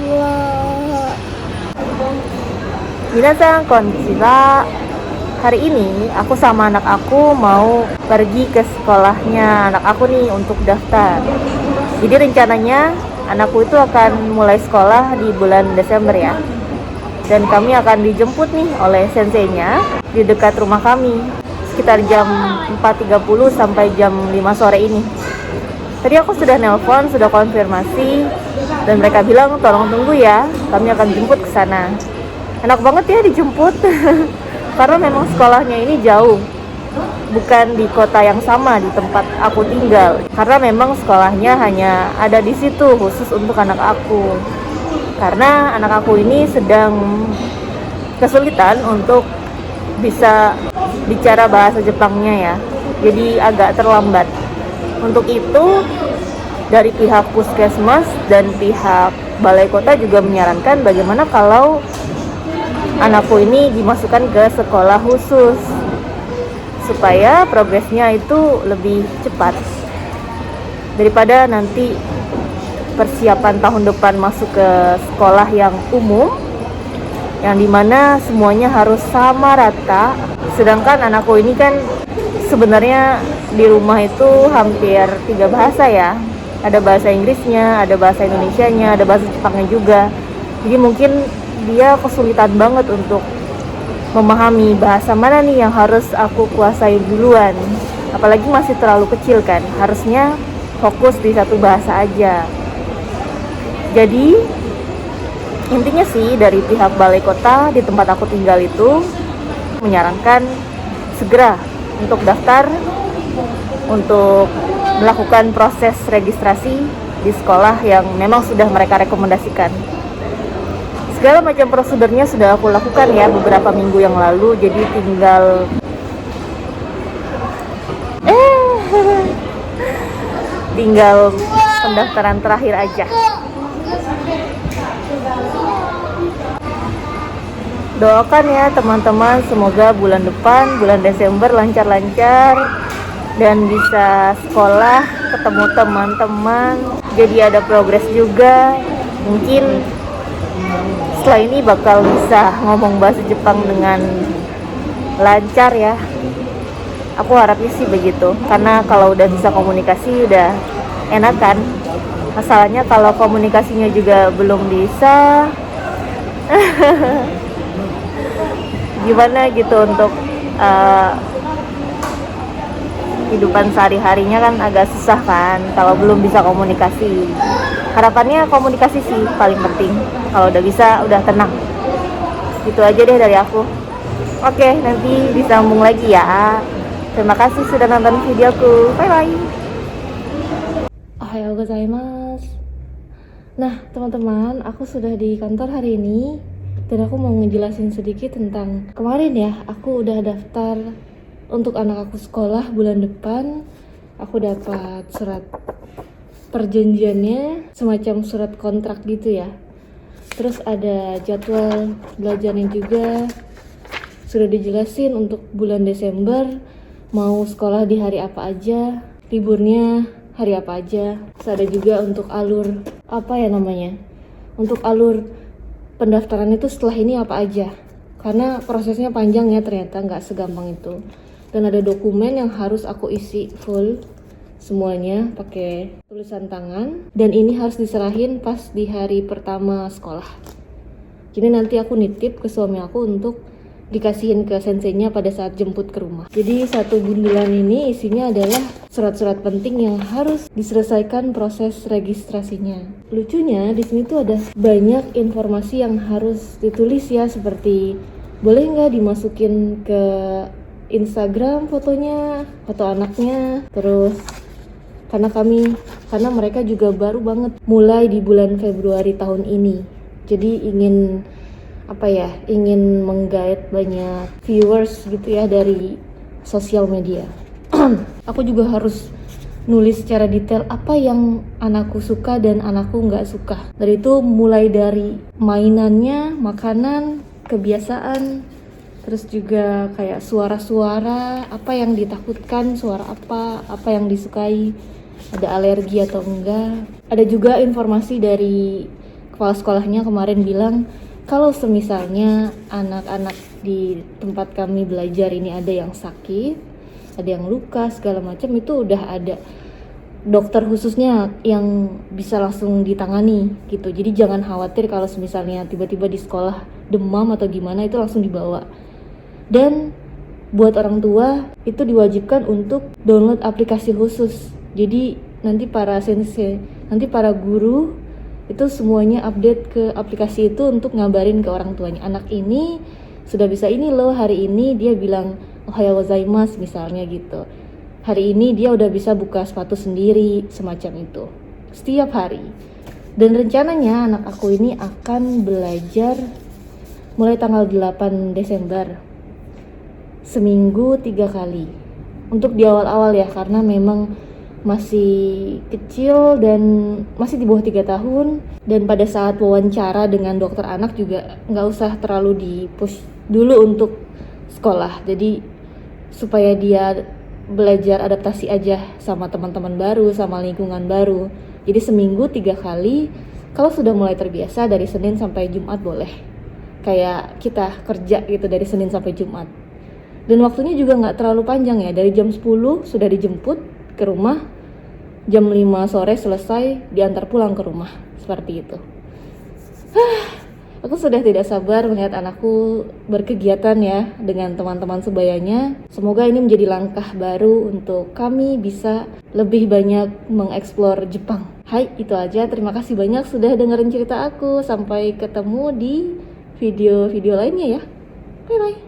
Wah. Minasan konnichiwa. Hari ini aku sama anak aku mau pergi ke sekolahnya anak aku nih untuk daftar. Jadi rencananya anakku itu akan mulai sekolah di bulan Desember ya. Dan kami akan dijemput nih oleh senseinya di dekat rumah kami sekitar jam 4.30 sampai jam 5 sore ini. Tadi aku sudah nelpon, sudah konfirmasi dan mereka bilang tolong tunggu ya, kami akan jemput ke sana. Enak banget ya dijemput. Karena memang sekolahnya ini jauh, bukan di kota yang sama di tempat aku tinggal. Karena memang sekolahnya hanya ada di situ khusus untuk anak aku. Karena anak aku ini sedang kesulitan untuk bisa bicara bahasa Jepangnya ya. Jadi agak terlambat. Untuk itu dari pihak puskesmas dan pihak balai kota juga menyarankan bagaimana kalau anakku ini dimasukkan ke sekolah khusus supaya progresnya itu lebih cepat daripada nanti persiapan tahun depan masuk ke sekolah yang umum yang dimana semuanya harus sama rata. Sedangkan anakku ini kan sebenarnya di rumah itu hampir 3 bahasa ya, ada bahasa Inggrisnya, ada bahasa Indonesianya, ada bahasa Jepangnya juga. Jadi mungkin dia kesulitan banget untuk memahami bahasa mana nih yang harus aku kuasai duluan. Apalagi masih terlalu kecil kan, harusnya fokus di satu bahasa aja. Jadi intinya sih dari pihak balai kota di tempat aku tinggal itu menyarankan segera untuk daftar untuk melakukan proses registrasi di sekolah yang memang sudah mereka rekomendasikan. Segala macam prosedurnya sudah aku lakukan ya beberapa minggu yang lalu, jadi tinggal tinggal pendaftaran terakhir aja. Doakan ya teman-teman, semoga bulan depan, bulan Desember lancar-lancar dan bisa sekolah, ketemu teman-teman, jadi ada progres juga. Mungkin setelah ini bakal bisa ngomong bahasa Jepang dengan lancar ya. Aku harapnya sih begitu, karena kalau udah bisa komunikasi udah enak kan. Masalahnya kalau komunikasinya juga belum bisa gimana gitu untuk kehidupan sehari-harinya kan agak susah kan kalau belum bisa komunikasi. Harapannya komunikasi sih paling penting. Kalau udah bisa, udah tenang. Gitu aja deh dari aku. Oke, nanti disambung lagi ya. Terima kasih sudah nonton videoku. Bye-bye. Ohayou gozaimasu. Nah, teman-teman, aku sudah di kantor hari ini. Dan aku mau ngejelasin sedikit tentang kemarin ya. Aku udah daftar untuk anak aku sekolah bulan depan. Aku dapat surat perjanjiannya, semacam surat kontrak gitu ya. Terus ada jadwal belajarnya juga, sudah dijelasin untuk bulan Desember mau sekolah di hari apa aja, liburnya hari apa aja. Terus ada juga untuk alur untuk alur pendaftaran itu setelah ini apa aja, karena prosesnya panjang ya, ternyata nggak segampang itu. Dan ada dokumen yang harus aku isi full semuanya pakai tulisan tangan, dan ini harus diserahin pas di hari pertama sekolah. Jadi nanti aku nitip ke suami aku untuk dikasihin ke senseinya pada saat jemput ke rumah. Jadi satu bundelan ini isinya adalah surat-surat penting yang harus diselesaikan proses registrasinya. Lucunya di sini tuh ada banyak informasi yang harus ditulis ya, seperti boleh nggak dimasukin ke Instagram fotonya, foto anaknya. Terus karena mereka juga baru banget mulai di bulan Februari tahun ini, jadi ingin menggait banyak viewers gitu ya dari sosial media. Aku juga harus nulis secara detail apa yang anakku suka dan anakku nggak suka. Dari itu mulai dari mainannya, makanan, kebiasaan, terus juga kayak suara-suara, apa yang ditakutkan, suara apa yang disukai. ada alergi atau enggak. Ada juga informasi dari kepala sekolahnya kemarin bilang kalau semisalnya anak-anak di tempat kami belajar ini ada yang sakit, ada yang luka segala macam, itu udah ada dokter khususnya yang bisa langsung ditangani gitu. Jadi jangan khawatir kalau misalnya tiba-tiba di sekolah demam atau gimana, itu langsung dibawa. Dan buat orang tua itu diwajibkan untuk download aplikasi khusus. Jadi nanti para sensei, nanti para guru itu semuanya update ke aplikasi itu untuk ngabarin ke orang tuanya, anak ini sudah bisa ini loh, hari ini dia bilang ohayou gozaimasu misalnya gitu, hari ini dia udah bisa buka sepatu sendiri, semacam itu setiap hari. Dan rencananya anak aku ini akan belajar mulai tanggal 8 Desember seminggu 3 kali untuk di awal-awal ya, karena memang masih kecil dan masih di bawah 3 tahun. Dan pada saat wawancara dengan dokter anak juga nggak usah terlalu di push dulu untuk sekolah, jadi supaya dia belajar adaptasi aja sama teman-teman baru, sama lingkungan baru. Jadi seminggu 3 kali. Kalau sudah mulai terbiasa dari Senin sampai Jumat boleh, kayak kita kerja gitu dari Senin sampai Jumat. Dan waktunya juga nggak terlalu panjang ya, dari jam 10 sudah dijemput ke rumah, jam 5 sore selesai, diantar pulang ke rumah, seperti itu. Aku sudah tidak sabar melihat anakku berkegiatan ya dengan teman-teman sebayanya. Semoga ini menjadi langkah baru untuk kami bisa lebih banyak mengeksplor Jepang. Hai, itu aja. Terima kasih banyak sudah dengerin cerita aku. Sampai ketemu di video-video lainnya ya. Bye-bye.